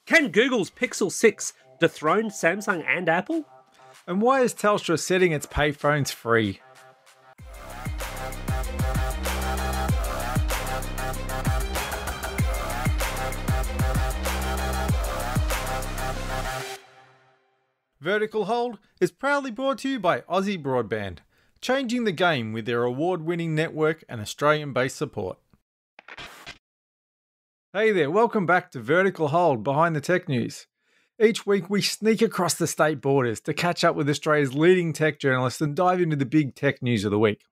Can Google's Pixel 6 dethrone Samsung and Apple? And why is Telstra setting its payphones free? Vertical Hold is proudly brought to you by Aussie Broadband, changing the game with their award-winning network and Australian-based support. Hey there, welcome back to Vertical Hold Behind the Tech News. Each week we sneak across the state borders to catch up with Australia's leading tech journalists and dive into the big tech news of the week.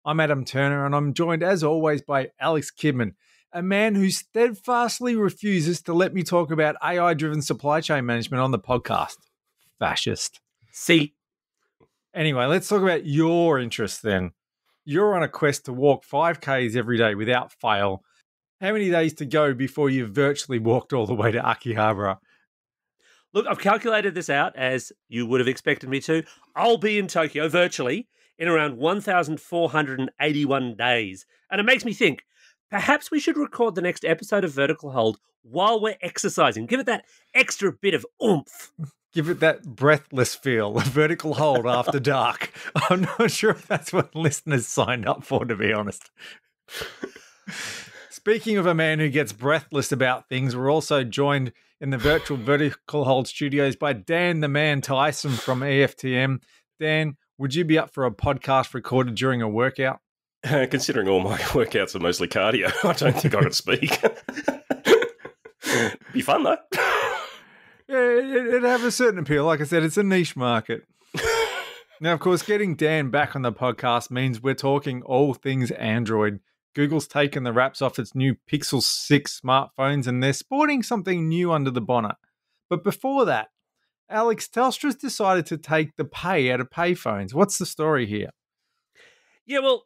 I'm Adam Turner and I'm joined as always by Alex Kidman, a man who steadfastly refuses to let me talk about AI-driven supply chain management on the podcast. Fascist. See. Anyway, let's talk about your interests then. You're on a quest to walk 5Ks every day without fail. How many days to go before you've virtually walked all the way to Akihabara? Look, I've calculated this out as you would have expected me to. I'll be in Tokyo virtually in around 1,481 days. And it makes me think, perhaps we should record the next episode of Vertical Hold while we're exercising. Give it that extra bit of oomph. Give it that breathless feel, a vertical hold after dark. I'm not sure if that's what listeners signed up for, to be honest. Speaking of a man who gets breathless about things, we're also joined in the virtual Vertical Hold studios by Dan the Man Tyson from EFTM. Dan, would you be up for a podcast recorded during a workout? Considering all my workouts are mostly cardio, I don't think I could speak. Be fun, though. Yeah, it'd have a certain appeal. Like I said, it's a niche market. Now, of course, getting Dan back on the podcast means we're talking all things Android. Google's taken the wraps off its new Pixel 6 smartphones and they're sporting something new under the bonnet. But before that, Alex, Telstra's decided to take the pay out of payphones. What's the story here? Yeah, well,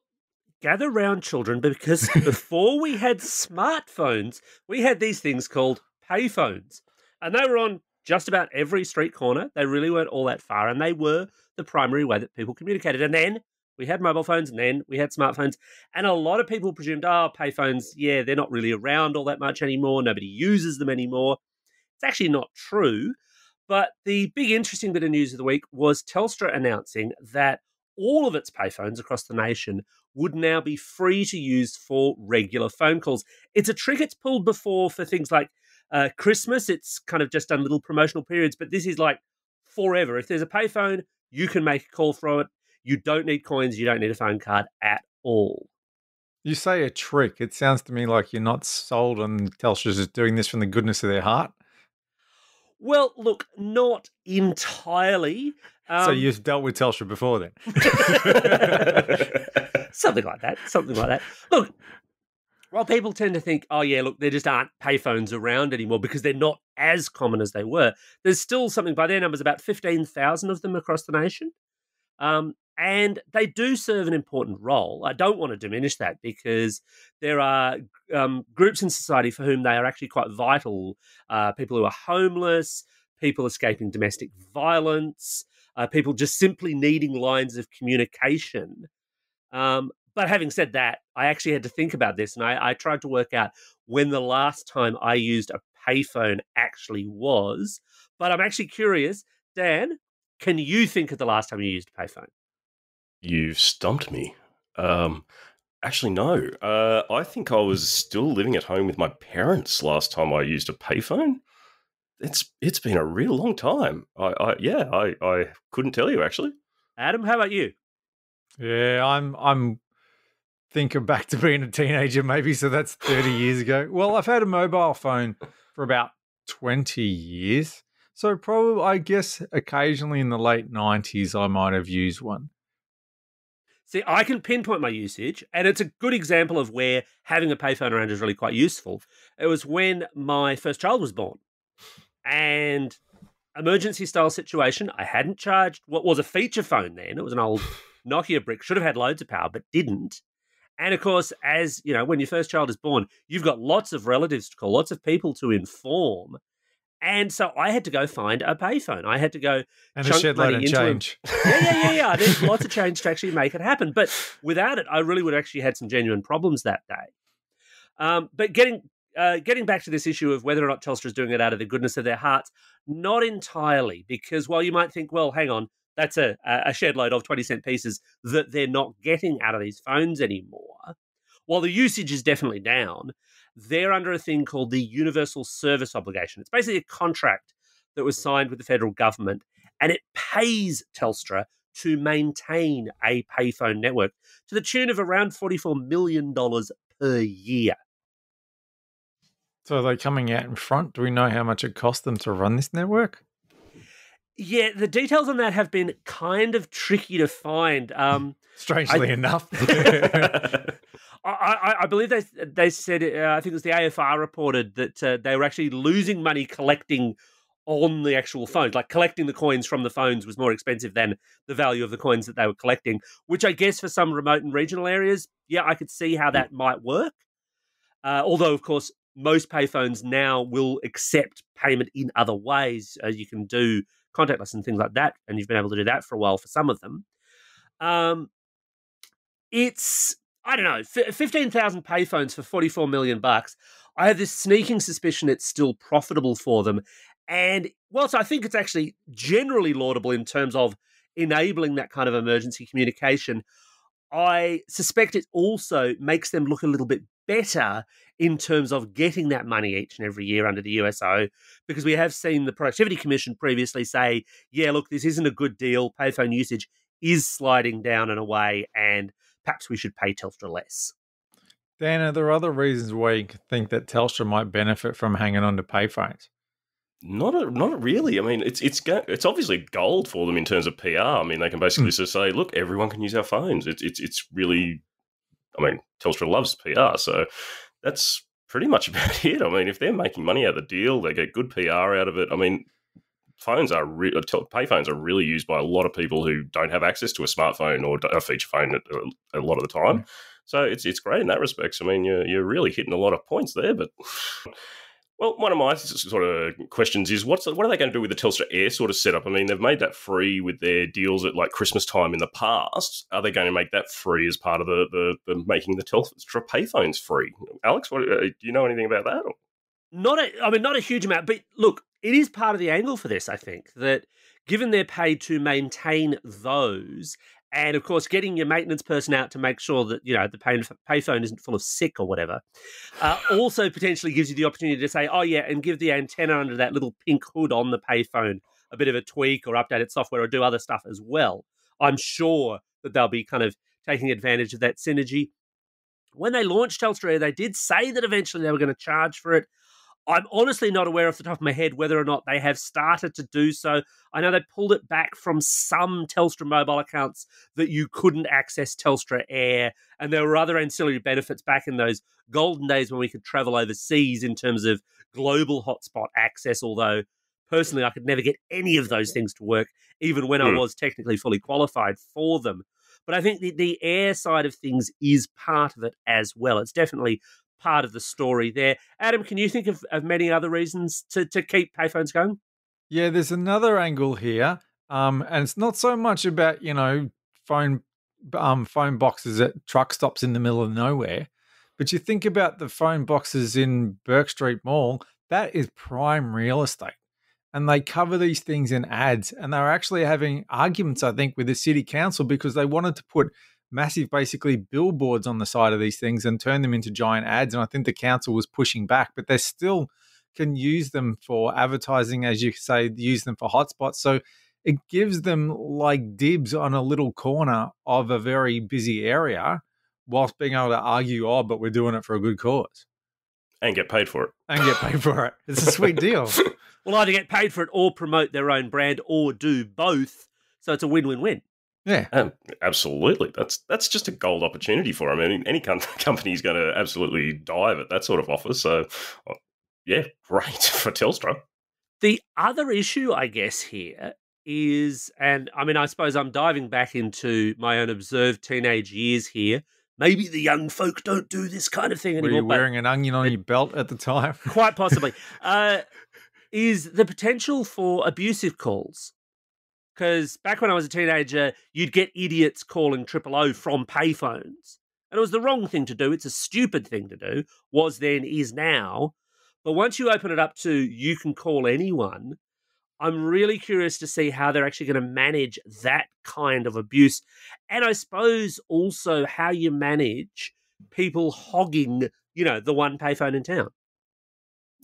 gather round, children, because before we had smartphones, we had these things called payphones. And they were on just about every street corner. They really weren't all that far, and they were the primary way that people communicated. And then we had mobile phones, and then we had smartphones. And a lot of people presumed, payphones, yeah, they're not really around all that much anymore. Nobody uses them anymore. It's actually not true. But the big interesting bit of news of the week was Telstra announcing that all of its payphones across the nation would now be free to use for regular phone calls. It's a trick it's pulled before for things like Christmas. It's kind of just done little promotional periods, but this is like forever. If there's a payphone, you can make a call from it. You don't need coins. You don't need a phone card at all. You say a trick. It sounds to me like you're not sold on Telstra's just doing this from the goodness of their heart. Well, look, not entirely. So you've dealt with Telstra before then? Something like that. Look, while people tend to think, there just aren't payphones around anymore because they're not as common as they were, there's still something, by their numbers, about 15,000 of them across the nation. And they do serve an important role. I don't want to diminish that because there are groups in society for whom they are actually quite vital. People who are homeless, people escaping domestic violence, people just simply needing lines of communication. But having said that, I actually had to think about this, and I tried to work out when the last time I used a payphone actually was. But I'm actually curious, Dan, can you think of the last time you used a payphone? You've stumped me. Actually, no. I think I was still living at home with my parents last time I used a payphone. It's been a real long time. I couldn't tell you, actually. Adam, how about you? Yeah, I'm thinking back to being a teenager maybe, so that's 30 years ago. Well, I've had a mobile phone for about 20 years. So probably, I guess, occasionally in the late 90s, I might have used one. See, I can pinpoint my usage, and it's a good example of where having a payphone around is really quite useful. It was when my first child was born, and emergency-style situation, I hadn't charged what was a feature phone then. It was an old Nokia brick, should have had loads of power, but didn't. And, of course, as you know, when your first child is born, you've got lots of relatives to call, lots of people to inform. And so I had to go find a payphone. I had to go and a shed load of change. Yeah. There's lots of change to actually make it happen. But without it, I really would have actually had some genuine problems that day. But getting getting back to this issue of whether or not Telstra is doing it out of the goodness of their hearts, not entirely, because while you might think, well, hang on, that's a shed load of 20-cent pieces that they're not getting out of these phones anymore, while the usage is definitely down, they're under a thing called the Universal Service Obligation. It's basically a contract that was signed with the federal government, and it pays Telstra to maintain a payphone network to the tune of around $44 million per year. So are they coming out in front? Do we know how much it cost them to run this network? Yeah, the details on that have been kind of tricky to find. Strangely enough. I believe they said, I think it was the AFR reported that they were actually losing money collecting on the actual phones. Like collecting the coins from the phones was more expensive than the value of the coins that they were collecting, which I guess for some remote and regional areas, yeah, I could see how that might work. Although, of course, most payphones now will accept payment in other ways. You can do contactless and things like that, and you've been able to do that for a while for some of them. It's, I don't know, 15,000 payphones for $44 million. I have this sneaking suspicion it's still profitable for them. And whilst I think it's actually generally laudable in terms of enabling that kind of emergency communication, I suspect it also makes them look a little bit better in terms of getting that money each and every year under the USO, because we have seen the Productivity Commission previously say, yeah, look, this isn't a good deal. Payphone usage is sliding down and away, and perhaps we should pay Telstra less. Dan, are there other reasons why you think that Telstra might benefit from hanging on to payphones? Not really. I mean, it's obviously gold for them in terms of PR. I mean, they can basically just say, look, everyone can use our phones. It's really, I mean, Telstra loves PR, so that's pretty much about it. I mean, if they're making money out of the deal, they get good PR out of it. I mean, payphones are really used by a lot of people who don't have access to a smartphone or a feature phone a lot of the time. So it's great in that respect. I mean, you're really hitting a lot of points there, but. Well, one of my sort of questions is, what are they going to do with the Telstra Air sort of setup? I mean, they've made that free with their deals at like Christmas time in the past. Are they going to make that free as part of the making the Telstra payphones free? Alex, do you know anything about that? Not a huge amount, but look, it is part of the angle for this, I think, that given they're paid to maintain those, and of course, getting your maintenance person out to make sure that, you know, the payphone isn't full of sick or whatever, also potentially gives you the opportunity to say, oh yeah, and give the antenna under that little pink hood on the payphone a bit of a tweak or update its software or do other stuff as well. I'm sure that they'll be kind of taking advantage of that synergy. When they launched Telstra, they did say that eventually they were going to charge for it. I'm honestly not aware off the top of my head whether or not they have started to do so. I know they pulled it back from some Telstra mobile accounts that you couldn't access Telstra Air, and there were other ancillary benefits back in those golden days when we could travel overseas in terms of global hotspot access, although personally I could never get any of those things to work, even when I was technically fully qualified for them. But I think the Air side of things is part of it as well. It's definitely part of the story there. Adam, can you think of many other reasons to keep payphones going? Yeah, there's another angle here, and it's not so much about, you know, phone boxes at truck stops in the middle of nowhere, but you think about the phone boxes in Burke Street Mall. That is prime real estate, and they cover these things in ads, and they're actually having arguments, I think, with the city council because they wanted to put massive, basically, billboards on the side of these things and turn them into giant ads. And I think the council was pushing back, but they still can use them for advertising, as you say, use them for hotspots. So it gives them like dibs on a little corner of a very busy area whilst being able to argue, oh, but we're doing it for a good cause. And get paid for it. It's a sweet deal. Well, either get paid for it or promote their own brand or do both. So it's a win-win-win. Yeah, absolutely. That's just a gold opportunity for them. I mean, any company is going to absolutely dive at that sort of offer. So, yeah, great for Telstra. The other issue, I guess, here is, and I mean, I suppose I'm diving back into my own observed teenage years here. Maybe the young folk don't do this kind of thing anymore. Were you wearing an onion on your belt at the time? Quite possibly. Is the potential for abusive calls. Because back when I was a teenager, you'd get idiots calling 000 from payphones. And it was the wrong thing to do. It's a stupid thing to do. Was then, is now. But once you open it up to you can call anyone, I'm really curious to see how they're actually going to manage that kind of abuse. And I suppose also how you manage people hogging, the one payphone in town.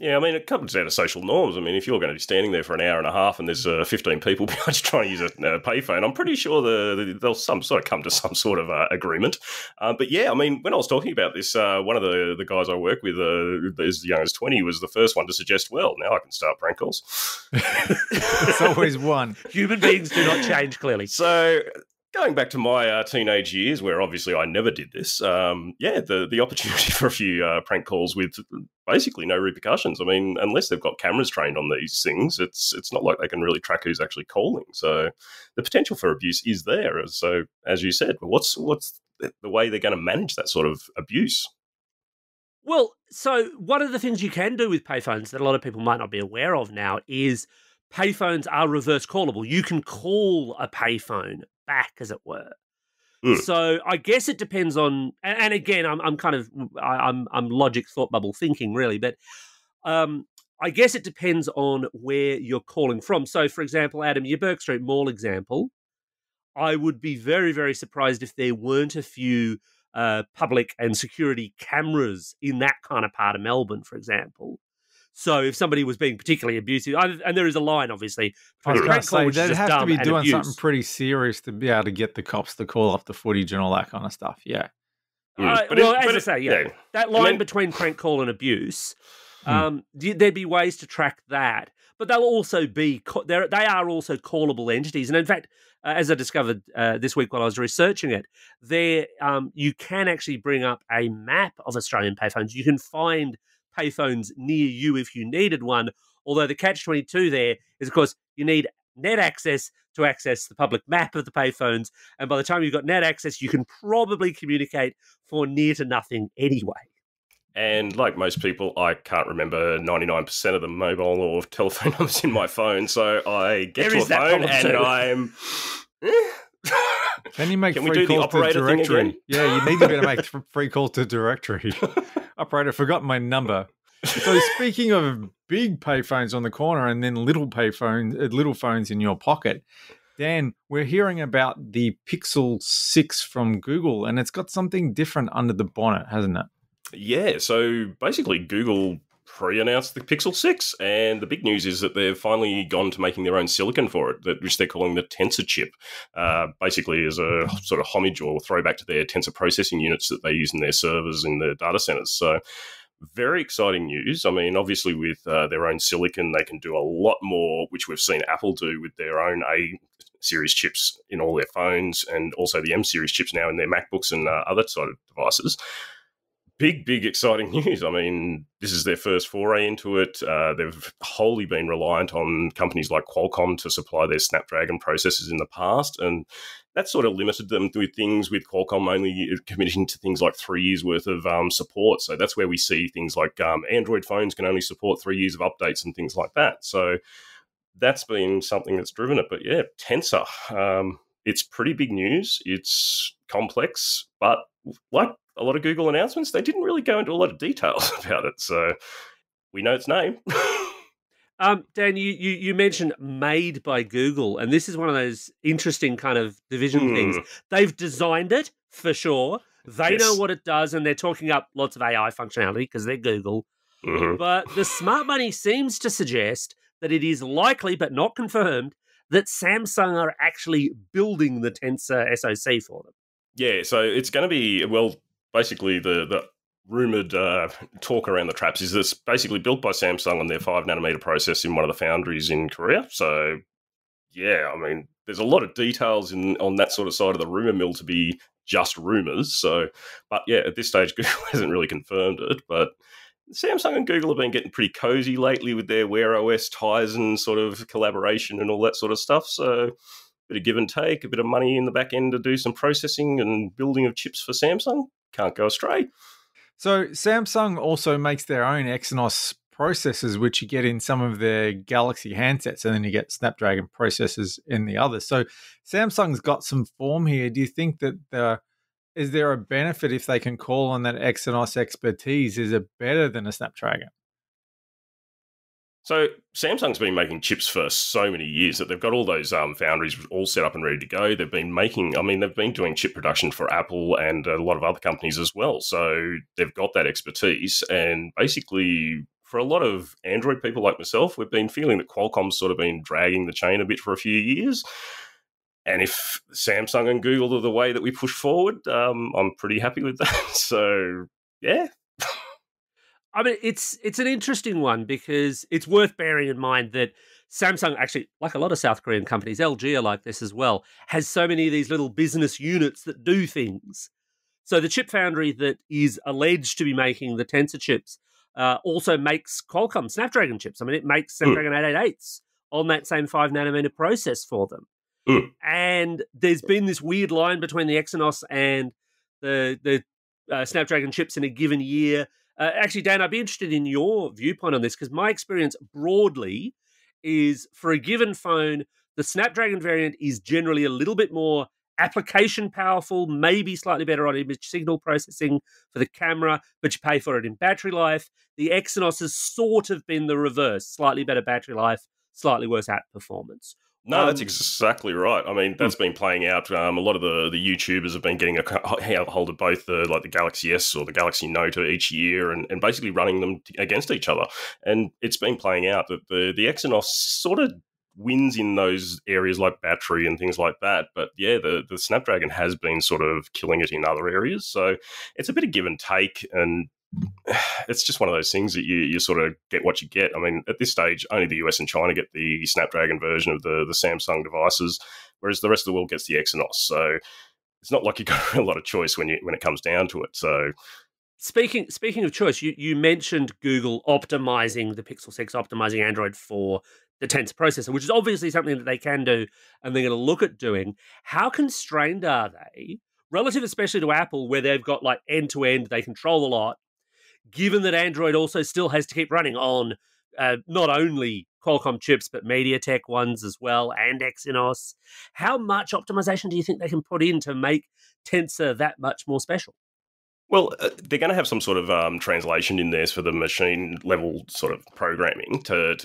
Yeah, I mean, it comes down to social norms. I mean, if you're going to be standing there for an hour and a half and there's 15 people behind you trying to use a payphone, I'm pretty sure they'll come to some sort of agreement. But yeah, I mean, when I was talking about this, one of the guys I work with, as young as 20, was the first one to suggest, well, now I can start prank calls. It's always one. Human beings do not change, clearly. So going back to my teenage years, where obviously I never did this, the opportunity for a few prank calls with basically no repercussions. I mean, unless they've got cameras trained on these things, it's not like they can really track who's actually calling. So the potential for abuse is there. So as you said, what's the way they're going to manage that sort of abuse? Well, so one of the things you can do with payphones that a lot of people might not be aware of now is payphones are reverse callable. You can call a payphone back, as it were. So I guess it depends on, and again, I'm logic thought bubble thinking really, but I guess it depends on where you're calling from. So, for example, Adam, your Burke Street Mall example, I would be very, very surprised if there weren't a few public and security cameras in that kind of part of Melbourne, for example. So if somebody was being particularly abusive, and there is a line, obviously, I was going to say, they'd they'd have to be doing something pretty serious to be able to get the cops to call up the footage and all that kind of stuff. Yeah. That line between prank call and abuse, there'd be ways to track that. But they'll also be, they are also callable entities. And in fact, as I discovered this week while I was researching it, you can actually bring up a map of Australian payphones. You can find payphones near you if you needed one, although the catch-22 there is, of course, you need net access to access the public map of the payphones, and by the time you've got net access, you can probably communicate for near to nothing anyway. And like most people, I can't remember 99% of the mobile or telephone numbers in my phone, so I get to a phone and I'm... Then you make free calls to directory. Yeah, you need to be able to make free calls to directory. Operator, forgot my number. So speaking of big payphones on the corner and then little phones in your pocket, Dan, we're hearing about the Pixel 6 from Google, and it's got something different under the bonnet, hasn't it? Yeah, so basically Google pre-announced the Pixel 6, and the big news is that they've finally gone to making their own silicon for it, which they're calling the Tensor chip, basically as a sort of homage or throwback to their Tensor processing units that they use in their servers in the data centers. So very exciting news. I mean, obviously with their own silicon, they can do a lot more, which we've seen Apple do with their own A-series chips in all their phones, and also the M-series chips now in their MacBooks and other sort of devices. Big, exciting news. I mean, this is their first foray into it. They've wholly been reliant on companies like Qualcomm to supply their Snapdragon processors in the past, and that sort of limited them with things with Qualcomm only committing to things like 3 years worth of support. So that's where we see things like Android phones can only support 3 years of updates and things like that. So that's been something that's driven it. But yeah, Tensor, it's pretty big news. It's complex, but like a lot of Google announcements, they didn't really go into a lot of details about it. So we know its name. Dan, you mentioned made by Google, and this is one of those interesting kind of division things. They've designed it, for sure. They know what it does, and they're talking up lots of AI functionality because they're Google. But the smart money seems to suggest that it is likely, but not confirmed, that Samsung are actually building the Tensor SoC for them. Yeah, so it's going to be, well, basically the rumoured talk around the traps is this basically built by Samsung on their 5nm process in one of the foundries in Korea. So, yeah, I mean, there's a lot of details on that sort of side of the rumour mill to be just rumours. So, but yeah, at this stage, Google hasn't really confirmed it. But Samsung and Google have been getting pretty cozy lately with their Wear OS Tyson sort of collaboration and all that sort of stuff. So, bit of give and take, a bit of money in the back end to do some processing and building of chips for Samsung. Can't go astray. So Samsung also makes their own Exynos processors, which you get in some of their Galaxy handsets, and then you get Snapdragon processors in the others. So Samsung's got some form here. Do you think that is there a benefit if they can call on that Exynos expertise? Is it better than a Snapdragon? So Samsung's been making chips for so many years that they've got all those foundries all set up and ready to go. They've been doing chip production for Apple and a lot of other companies as well. So they've got that expertise. And basically, for a lot of Android people like myself, we've been feeling that Qualcomm's sort of been dragging the chain a bit for a few years. And if Samsung and Google are the way that we push forward, I'm pretty happy with that. So, yeah. I mean, it's an interesting one because it's worth bearing in mind that Samsung, actually, like a lot of South Korean companies, LG are like this as well, has so many of these little business units that do things. So the chip foundry that is alleged to be making the Tensor chips also makes Qualcomm Snapdragon chips. I mean, it makes Snapdragon 888s on that same 5nm process for them. And there's been this weird line between the Exynos and the Snapdragon chips in a given year. Actually, Dan, I'd be interested in your viewpoint on this because my experience broadly is for a given phone, the Snapdragon variant is generally a little bit more application powerful, maybe slightly better on image signal processing for the camera, but you pay for it in battery life. The Exynos has sort of been the reverse, slightly better battery life, slightly worse app performance. No, that's exactly right. I mean, that's been playing out. A lot of the YouTubers have been getting a hold of both the Galaxy S or the Galaxy Note each year and basically running them against each other. And it's been playing out that the Exynos sort of wins in those areas like battery and things like that. But yeah, the Snapdragon has been sort of killing it in other areas. So it's a bit of give and take, and it's just one of those things that you sort of get what you get. I mean, at this stage, only the US and China get the Snapdragon version of the Samsung devices, whereas the rest of the world gets the Exynos. So it's not like you've got a lot of choice when it comes down to it. So speaking of choice, you mentioned Google optimizing the Pixel 6, optimizing Android for the Tensor processor, which is obviously something that they can do and they're going to look at doing. How constrained are they, relative especially to Apple, where they've got like end-to-end, they control a lot, given that Android also still has to keep running on not only Qualcomm chips, but MediaTek ones as well, and Exynos? How much optimization do you think they can put in to make Tensor that much more special? Well, they're going to have some sort of translation in there for the machine level sort of programming to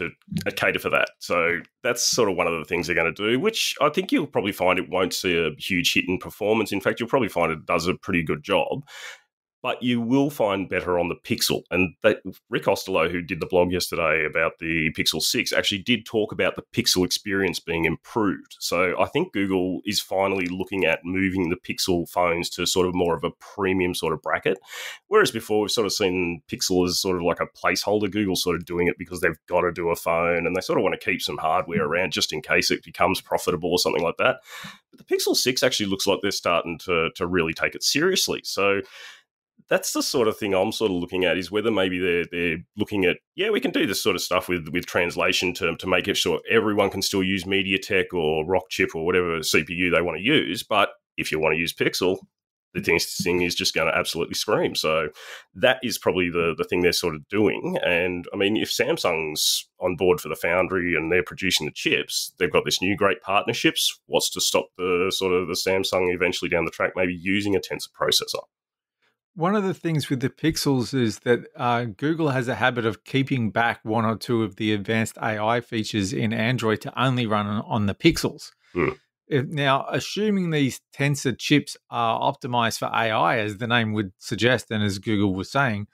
cater for that. So that's sort of one of the things they're going to do, which I think you'll probably find it won't see a huge hit in performance. In fact, you'll probably find it does a pretty good job. But you will find better on the Pixel. And Rick Osterloh, who did the blog yesterday about the Pixel 6, actually did talk about the Pixel experience being improved. So I think Google is finally looking at moving the Pixel phones to sort of more of a premium sort of bracket. Whereas before, we've sort of seen Pixel as sort of like a placeholder. Google's sort of doing it because they've got to do a phone and they sort of want to keep some hardware around just in case it becomes profitable or something like that. But the Pixel 6 actually looks like they're starting to really take it seriously. So that's the sort of thing I'm sort of looking at, is whether maybe they're looking at, we can do this sort of stuff with translation to make it sure everyone can still use MediaTek or Rockchip or whatever CPU they want to use. But if you want to use Pixel, the thing is just going to absolutely scream. So that is probably the thing they're sort of doing. And I mean, if Samsung's on board for the foundry and they're producing the chips, they've got this new great partnerships. What's to stop the Samsung eventually down the track maybe using a Tensor processor? One of the things with the Pixels is that Google has a habit of keeping back one or two of the advanced AI features in Android to only run on the Pixels. Now, assuming these Tensor chips are optimized for AI, as the name would suggest, and as Google was saying,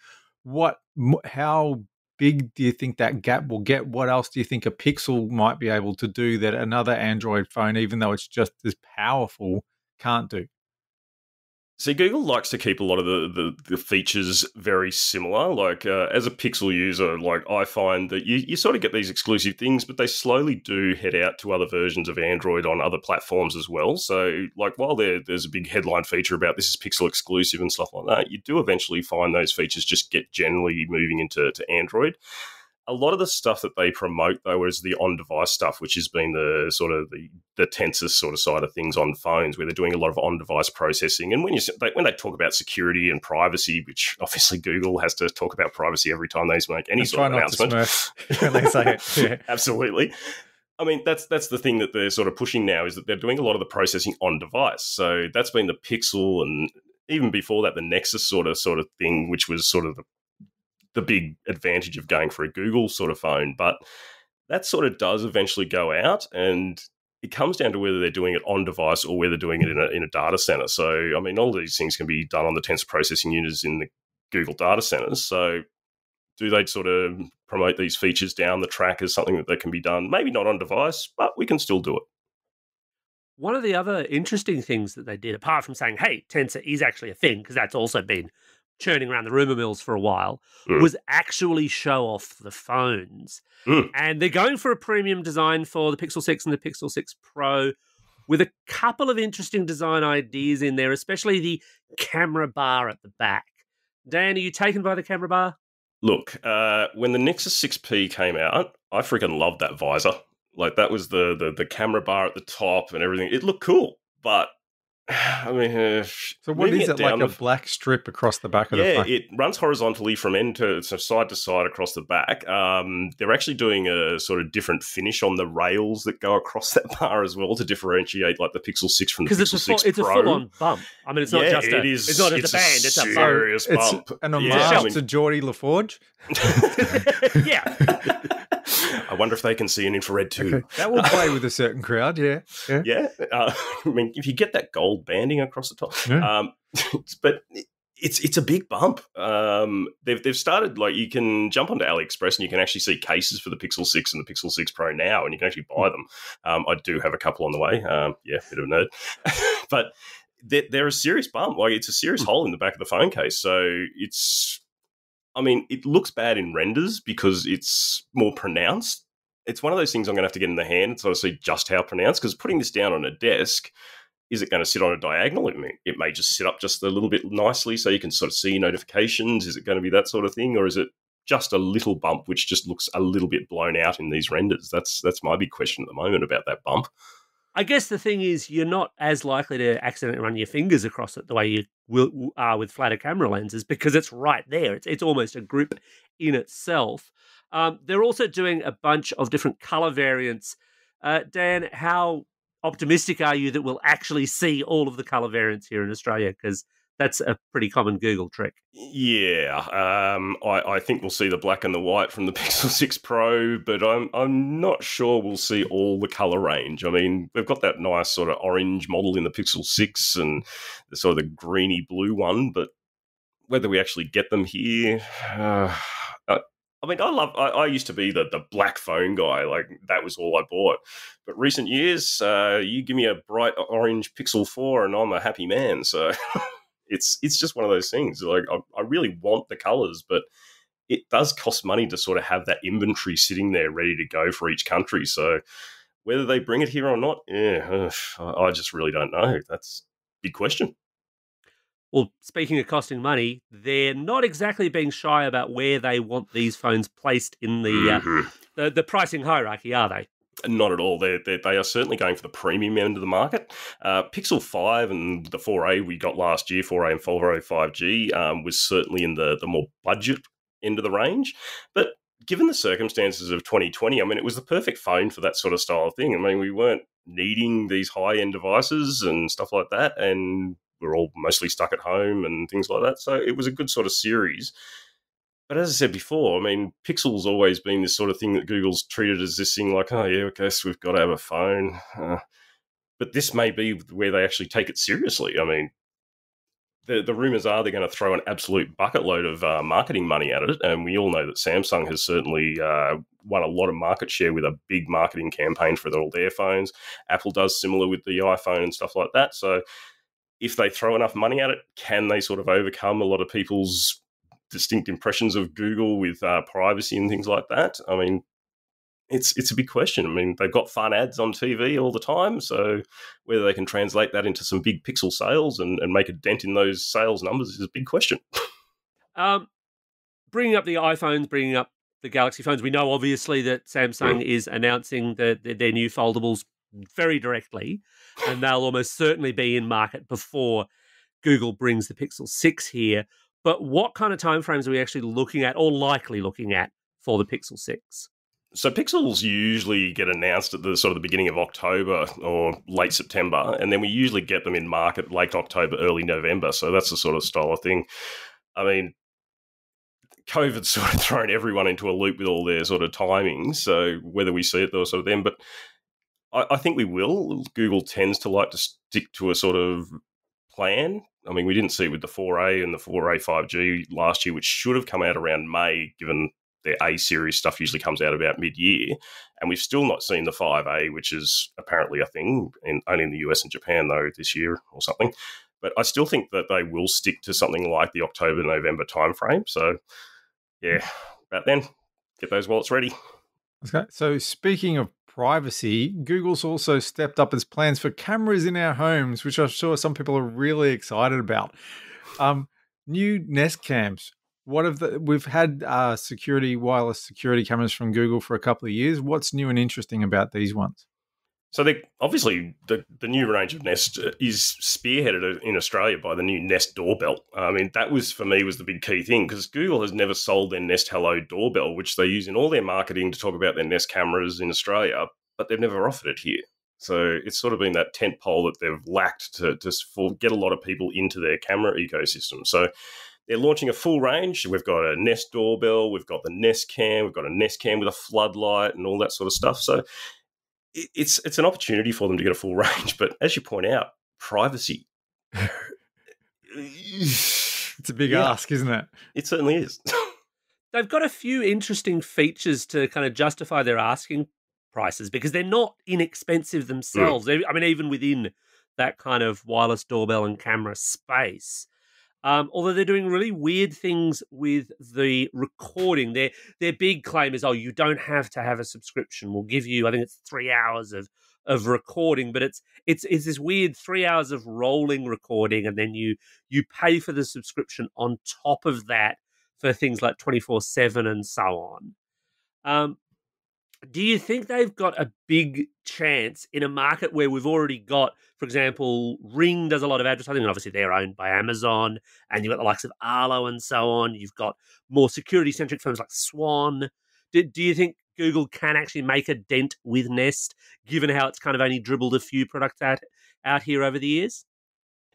how big do you think that gap will get? What else do you think a Pixel might be able to do that another Android phone, even though it's just as powerful, can't do? See, Google likes to keep a lot of the features very similar. Like, as a Pixel user, like I find that you sort of get these exclusive things, but they slowly do head out to other versions of Android on other platforms as well. So, like, while there's a big headline feature about this is Pixel exclusive and stuff like that, you do eventually find those features just get generally moving into Android. A lot of the stuff that they promote, though, is the on-device stuff, which has been the sort of the Tensor sort of side of things on phones, where they're doing a lot of on-device processing. And when they talk about security and privacy, which obviously Google has to talk about privacy every time they make any sort of announcement. When they say it. Yeah. Absolutely. I mean, that's the thing that they're sort of pushing now, is that they're doing a lot of the processing on device. So that's been the Pixel and even before that, the Nexus sort of thing, which was sort of the big advantage of going for a Google sort of phone. But that sort of does eventually go out, and it comes down to whether they're doing it on device or whether they're doing it in a data center. So, I mean, all these things can be done on the Tensor processing units in the Google data centers. So do they sort of promote these features down the track as something that can be done? Maybe not on device, but we can still do it. One of the other interesting things that they did, apart from saying, hey, Tensor is actually a thing, because that's also been churning around the rumour mills for a while, was actually show off the phones. And they're going for a premium design for the Pixel 6 and the Pixel 6 Pro, with a couple of interesting design ideas in there, especially the camera bar at the back. Dan, are you taken by the camera bar? Look, when the Nexus 6P came out, I freaking loved that visor. Like, that was the camera bar at the top and everything. It looked cool, but I mean, so what is it, like a black strip across the back of the phone? Yeah, it runs horizontally from side to side across the back. They're actually doing a sort of different finish on the rails that go across that bar as well to differentiate like the Pixel 6 from the Pixel 6 Pro. It's a full-on bump. I mean, it's not just a band, it's a serious bump. It's an homage to Geordie LaForge. Yeah. I wonder if they can see an infrared too. Okay. That will play with a certain crowd, yeah. I mean, if you get that gold banding across the top. Yeah. But it's a big bump. They've started, like, you can jump onto AliExpress and you can actually see cases for the Pixel 6 and the Pixel 6 Pro now, and you can actually buy them. I do have a couple on the way. Bit of a nerd. But they're a serious bump. Like, it's a serious hole in the back of the phone case. So I mean, it looks bad in renders because it's more pronounced. It's one of those things I'm going to have to get in the hand and sort of see just how pronounced, because putting this down on a desk, is it going to sit on a diagonal? It may just sit up just a little bit nicely so you can sort of see notifications. Is it going to be that sort of thing? Or is it just a little bump which just looks a little bit blown out in these renders? That's my big question at the moment about that bump. I guess the thing is, you're not as likely to accidentally run your fingers across it the way you are with flatter camera lenses, because it's right there. It's almost a grip in itself. They're also doing a bunch of different color variants. Dan, how optimistic are you that we'll actually see all of the color variants here in Australia? Because that's a pretty common Google trick. Yeah, I think we'll see the black and the white from the Pixel 6 Pro, but I'm not sure we'll see all the colour range. I mean, we've got that nice sort of orange model in the Pixel 6 and the sort of the greeny blue one, but whether we actually get them here... I mean, I used to be the black phone guy. Like, that was all I bought. But recent years, you give me a bright orange Pixel 4 and I'm a happy man, so... It's just one of those things. Like, I really want the colours, but it does cost money to sort of have that inventory sitting there ready to go for each country. So whether they bring it here or not, I just really don't know. That's a big question. Well, speaking of costing money, they're not exactly being shy about where they want these phones placed in the pricing hierarchy, are they? Not at all. They are certainly going for the premium end of the market. Pixel 5 and the 4A we got last year, 4A and 4A 5G, was certainly in the more budget end of the range. But given the circumstances of 2020, I mean, it was the perfect phone for that sort of style of thing. I mean, we weren't needing these high-end devices and stuff like that, and we're all mostly stuck at home and things like that. So it was a good sort of series. But as I said before, I mean, Pixel's always been this sort of thing that Google's treated as this thing like, oh, yeah, I guess we've got to have a phone. But this may be where they actually take it seriously. I mean, the rumours are they're going to throw an absolute bucket load of marketing money at it. And we all know that Samsung has certainly won a lot of market share with a big marketing campaign for all their phones. Apple does similar with the iPhone and stuff like that. So if they throw enough money at it, can they sort of overcome a lot of people's distinct impressions of Google with privacy and things like that? I mean, it's a big question. I mean, they've got fun ads on TV all the time, so whether they can translate that into some big Pixel sales and make a dent in those sales numbers is a big question. Bringing up the iPhones, bringing up the Galaxy phones, we know obviously that Samsung is announcing their new foldables very directly, and they'll almost certainly be in market before Google brings the Pixel 6 here. But what kind of timeframes are we actually looking at, or likely looking at, for the Pixel 6? So Pixels usually get announced at the sort of the beginning of October or late September, and then we usually get them in market late October, early November. So that's the sort of style of thing. I mean, COVID's sort of thrown everyone into a loop with all their sort of timings. So whether we see it though, sort of then, but I think we will. Google tends to like to stick to a sort of plan. I mean, we didn't see it with the 4A and the 4A 5G last year, which should have come out around May, given their A series stuff usually comes out about mid-year. And we've still not seen the 5A, which is apparently a thing, only in the US and Japan, though, this year or something. But I still think that they will stick to something like the October-November timeframe. So, yeah, about then, get those wallets ready. Okay. So speaking of privacy, Google's also stepped up its plans for cameras in our homes, which I'm sure some people are really excited about. New Nest cams. We've had wireless security cameras from Google for a couple of years. What's new and interesting about these ones? So obviously the new range of Nest is spearheaded in Australia by the new Nest doorbell. I mean, that was, for me, was the big key thing, because Google has never sold their Nest Hello doorbell, which they use in all their marketing to talk about their Nest cameras in Australia, but they've never offered it here. So it's sort of been that tent pole that they've lacked to get a lot of people into their camera ecosystem. So they're launching a full range. We've got a Nest doorbell, we've got the Nest Cam, we've got a Nest Cam with a floodlight and all that sort of stuff. So it's an opportunity for them to get a full range. But as you point out, privacy. It's a big ask, isn't it? It certainly is. They've got a few interesting features to kind of justify their asking prices, because they're not inexpensive themselves. I mean, even within that kind of wireless doorbell and camera space. Although they're doing really weird things with the recording. Their big claim is, you don't have to have a subscription. We'll give you, I think it's 3 hours of recording, but it's this weird 3 hours of rolling recording, and then you pay for the subscription on top of that for things like 24/7 and so on. Do you think they've got a big chance in a market where we've already got, for example, Ring does a lot of advertising, and obviously they're owned by Amazon, and you've got the likes of Arlo and so on. You've got more security-centric firms like Swan. Do you think Google can actually make a dent with Nest, given how it's kind of only dribbled a few products out here over the years?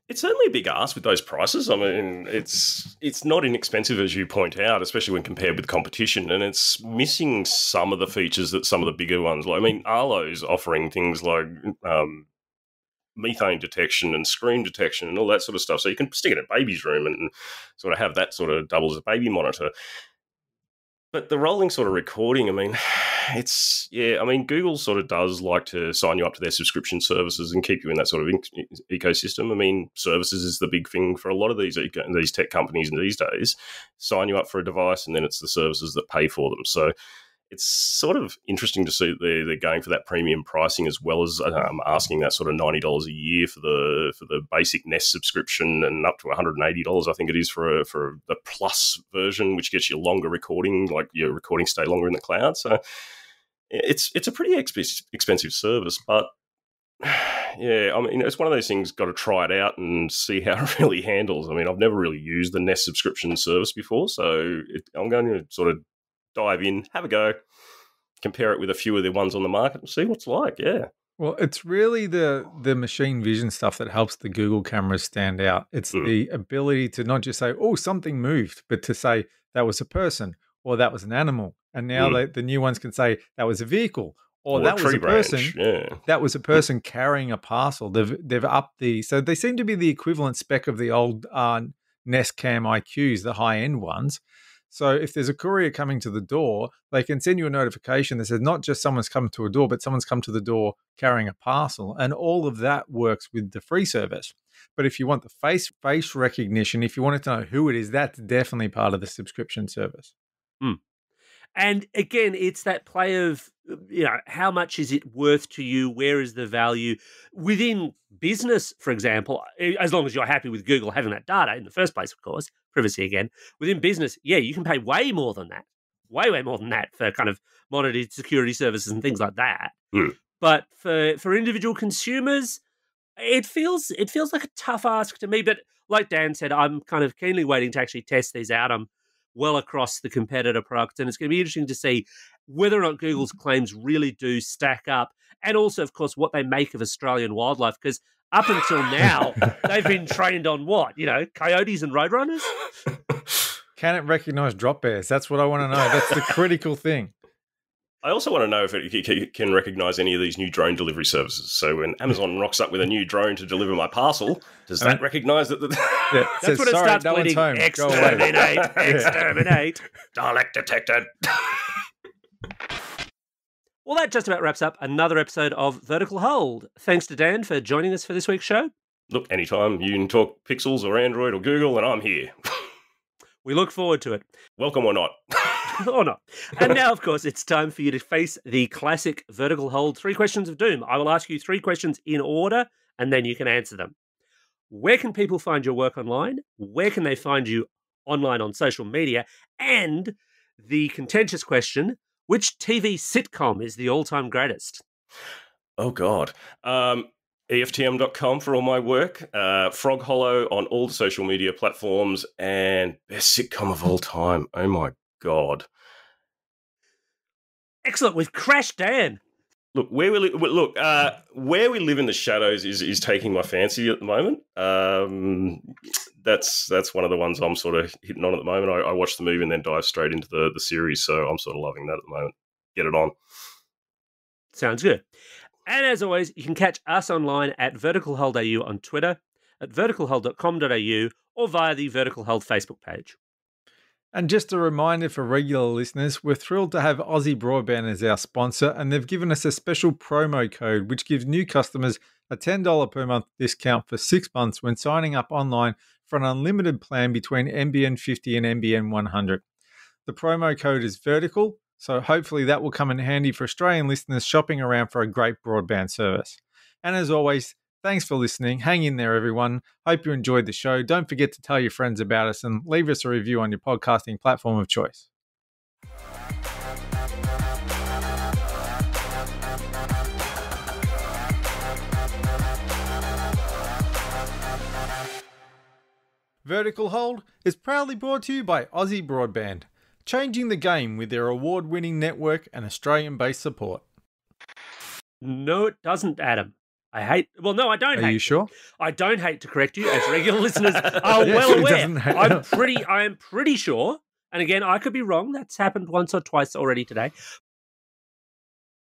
It's certainly a big ask with those prices. I mean, it's not inexpensive, as you point out, especially when compared with competition, and it's missing some of the features that some of the bigger ones, like, I mean, Arlo's offering things like methane detection and screen detection and all that sort of stuff, so you can stick it in a baby's room and sort of have that sort of double as a baby monitor. But the rolling sort of recording, I mean, Google sort of does like to sign you up to their subscription services and keep you in that sort of ecosystem. I mean, services is the big thing for a lot of these tech companies these days. Sign you up for a device, and then it's the services that pay for them. So it's sort of interesting to see that they're going for that premium pricing, as well as asking that sort of $90 a year for the basic Nest subscription, and up to $180, I think it is, for the Plus version, which gets you longer recording, like your recording stay longer in the cloud. So it's a pretty expensive service, but yeah, I mean, it's one of those things, got to try it out and see how it really handles. I mean, I've never really used the Nest subscription service before, so I'm going to sort of dive in, have a go, compare it with a few of the ones on the market and see what's like, yeah. Well, it's really the machine vision stuff that helps the Google cameras stand out. It's the ability to not just say, something moved, but to say that was a person or that was an animal. And now the new ones can say that was a vehicle or that was a person. That was a person carrying a parcel. They've upped so they seem to be the equivalent spec of the old Nest Cam IQs, the high-end ones. So if there's a courier coming to the door, they can send you a notification that says not just someone's come to a door, but someone's come to the door carrying a parcel. And all of that works with the free service. But if you want the face recognition, if you wanted to know who it is, that's definitely part of the subscription service. And again, it's that play of, how much is it worth to you? Where is the value? Within business, for example, as long as you're happy with Google having that data in the first place, of course, privacy again. Within business, you can pay way more than that. Way more than that for kind of monitored security services and things like that. But for individual consumers, it feels like a tough ask to me. But like Dan said, I'm kind of keenly waiting to actually test these out. I'm well across the competitor products. And it's going to be interesting to see whether or not Google's claims really do stack up. And also, of course, what they make of Australian wildlife, because up until now, they've been trained on what? Coyotes and roadrunners? Can it recognise drop bears? That's what I want to know. That's the critical thing. I also want to know if it can recognise any of these new drone delivery services. So when Amazon rocks up with a new drone to deliver my parcel, does that recognise that? Yeah, That's when it starts no one's bleeding. home. Go away. Exterminate, exterminate. Dalek detected. Well, that just about wraps up another episode of Vertical Hold. Thanks to Dan for joining us for this week's show. Look, anytime you can talk Pixels or Android or Google, and I'm here. We look forward to it. Welcome or not. Or not. And now, of course, it's time for you to face the classic Vertical Hold 3 questions of doom. I will ask you 3 questions in order, and then you can answer them. Where can people find your work online? Where can they find you online on social media? And the contentious question, which TV sitcom is the all-time greatest? Oh, God. EFTM.com for all my work. Frog Hollow on all the social media platforms. And best sitcom of all time. Oh, my God. Excellent. We've crashed Dan. Look, where we live in the shadows is taking my fancy at the moment. That's one of the ones I'm sort of hitting on at the moment. I watched the movie and then dive straight into the series, so I'm sort of loving that at the moment. Get it on. Sounds good. And as always, you can catch us online at Vertical Hold AU on Twitter, at verticalhold.com.au, or via the Vertical Hold Facebook page. And just a reminder for regular listeners, we're thrilled to have Aussie Broadband as our sponsor, and they've given us a special promo code which gives new customers a $10 per month discount for 6 months when signing up online for an unlimited plan between NBN 50 and NBN 100. The promo code is vertical, so hopefully that will come in handy for Australian listeners shopping around for a great broadband service. And as always, thanks for listening. Hang in there, everyone. Hope you enjoyed the show. Don't forget to tell your friends about us and leave us a review on your podcasting platform of choice. Vertical Hold is proudly brought to you by Aussie Broadband, changing the game with their award-winning network and Australian-based support. No, it doesn't, Adam. I don't hate. Are you sure? I don't hate to correct you, as regular listeners are well aware. I am pretty sure, and again, I could be wrong, that's happened once or twice already today,